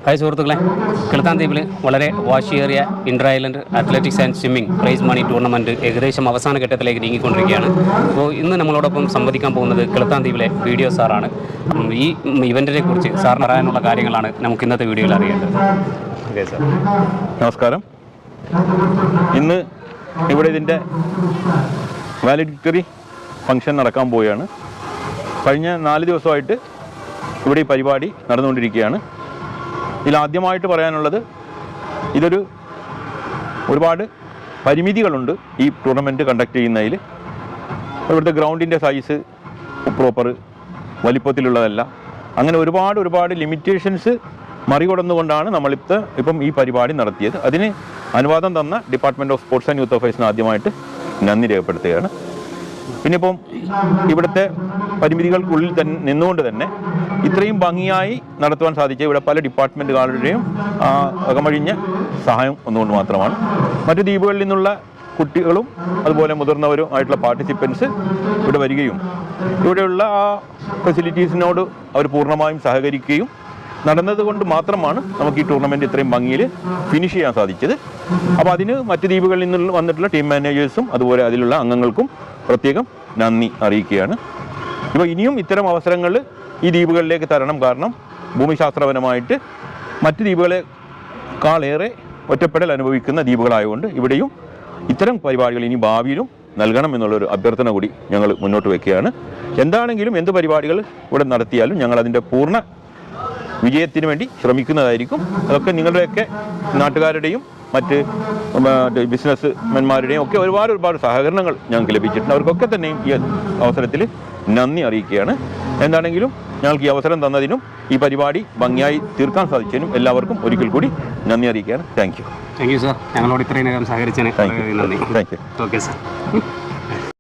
Hi സുഹൃത്തുക്കളെ, കിളത്താൻ ദ്വീപിൽ വളരെ വാശിയേറിയ inter island athletics and swimming prize money tournament ഏകദേശം അവസാന ഘട്ടത്തിലേക്ക് നീങ്ങിക്കൊണ്ടിരിക്കുകയാണ്. അപ്പോൾ ഇന്ന് നമ്മളോടൊപ്പം സംവദിക്കാൻ പോകുന്നത് കിളത്താൻ ദ്വീപിലെ വീഡിയോ സാറാണ്. ഈ ഇവൻറ്റിനെ കുറിച്ച് സാറിന് പറയാനുള്ള കാര്യങ്ങളാണ് നമുക്ക് ഇന്നത്തെ വീഡിയോയിൽ അറിയേണ്ടത്. ഓക്കെ സാർ, നമസ്കാരം. ഇന്ന് ഇവിടെ ഇതിൻ്റെ വാലിഡിറ്ററി ഫംഗ്ഷൻ നടക്കാൻ പോവുകയാണ്. കഴിഞ്ഞ 4 ദിവസമായിട്ട് ഇവിടെ ഈ പരിപാടി നടന്നുകൊണ്ടിരിക്കുകയാണ്. ഇതിലാദ്യമായിട്ട് പറയാനുള്ളത്, ഒരുപാട് പരിമിതികളുണ്ട് ഈ ടൂർണമെൻറ്റ് കണ്ടക്ട് ചെയ്യുന്നതിൽ. ഇവിടുത്തെ ഗ്രൗണ്ടിൻ്റെ സൈസ് പ്രോപ്പർ വലിപ്പത്തിലുള്ളതല്ല. അങ്ങനെ ഒരുപാട് ലിമിറ്റേഷൻസ് മറികടന്നുകൊണ്ടാണ് ഇപ്പം ഈ പരിപാടി നടത്തിയത്. അതിന് അനുവാദം തന്ന department of sports and youth അഫയേഴ്സിന് ആദ്യമായിട്ട് നന്ദി രേഖപ്പെടുത്തുകയാണ്. പിന്നെ ഇപ്പം ഇവിടുത്തെ പരിമിതികൾക്കുള്ളിൽ തന്നെ നിന്നുകൊണ്ട് തന്നെ ഇത്രയും ഭംഗിയായി നടത്തുവാൻ സാധിച്ച ഇവിടെ പല ഡിപ്പാർട്ട്മെൻറ്റുകളുടെയും അകമഴിഞ്ഞ സഹായം ഒന്നുകൊണ്ട് മാത്രമാണ്. മറ്റു ദ്വീപുകളിൽ നിന്നുള്ള കുട്ടികളും അതുപോലെ മുതിർന്നവരും ആയിട്ടുള്ള പാർട്ടിസിപ്പൻസ് ഇവിടെ വരികയും ഇവിടെയുള്ള ആ ഫെസിലിറ്റീസിനോട് അവർ പൂർണ്ണമായും സഹകരിക്കുകയും നടന്നതുകൊണ്ട് മാത്രമാണ് നമുക്ക് ഈ ടൂർണമെൻറ്റ് ഇത്രയും ഭംഗിയിൽ ഫിനിഷ് ചെയ്യാൻ സാധിച്ചത്. അപ്പോൾ അതിന് മറ്റ് ദ്വീപുകളിൽ നിന്ന് വന്നിട്ടുള്ള ടീം മാനേജേഴ്സും അതുപോലെ അതിലുള്ള അംഗങ്ങൾക്കും പ്രത്യേകം നന്ദി അറിയിക്കുകയാണ്. ഇപ്പോൾ ഇനിയും ഇത്തരം അവസരങ്ങൾ ഈ ദ്വീപുകളിലേക്ക് തരണം. കാരണം ഭൂമിശാസ്ത്രപരമായിട്ട് മറ്റ് ദ്വീപുകളെക്കാളേറെ ഒറ്റപ്പെടൽ അനുഭവിക്കുന്ന ദ്വീപുകളായതുകൊണ്ട് ഇവിടെയും ഇത്തരം പരിപാടികൾ ഇനി ഭാവിയിലും നൽകണം എന്നുള്ളൊരു അഭ്യർത്ഥന കൂടി ഞങ്ങൾ മുന്നോട്ട് വയ്ക്കുകയാണ്. എന്താണെങ്കിലും എന്ത് പരിപാടികൾ ഇവിടെ നടത്തിയാലും ഞങ്ങൾ അതിൻ്റെ പൂർണ്ണ വിജയത്തിന് വേണ്ടി ശ്രമിക്കുന്നതായിരിക്കും. അതൊക്കെ നിങ്ങളുടെയൊക്കെ നാട്ടുകാരുടെയും മറ്റ് ബിസിനസ്സ്മാന്മാരുടെയും ഒക്കെ ഒരുപാട് സഹകരണങ്ങൾ ഞങ്ങൾക്ക് ലഭിച്ചിട്ടുണ്ട്. അവർക്കൊക്കെ തന്നെയും ഈ അവസരത്തിൽ നന്ദി അറിയിക്കുകയാണ്. എന്താണെങ്കിലും ഞങ്ങൾക്ക് ഈ അവസരം തന്നതിനും ഈ പരിപാടി ഭംഗിയായി തീർക്കാൻ സാധിച്ചതിനും എല്ലാവർക്കും ഒരിക്കൽ കൂടി നന്ദി അറിയിക്കുകയാണ്. Thank you sir. ഞങ്ങളോട് ഇത്രയും നേരം സഹകരിച്ചതിന് നന്ദി. Thank you. Okay sir.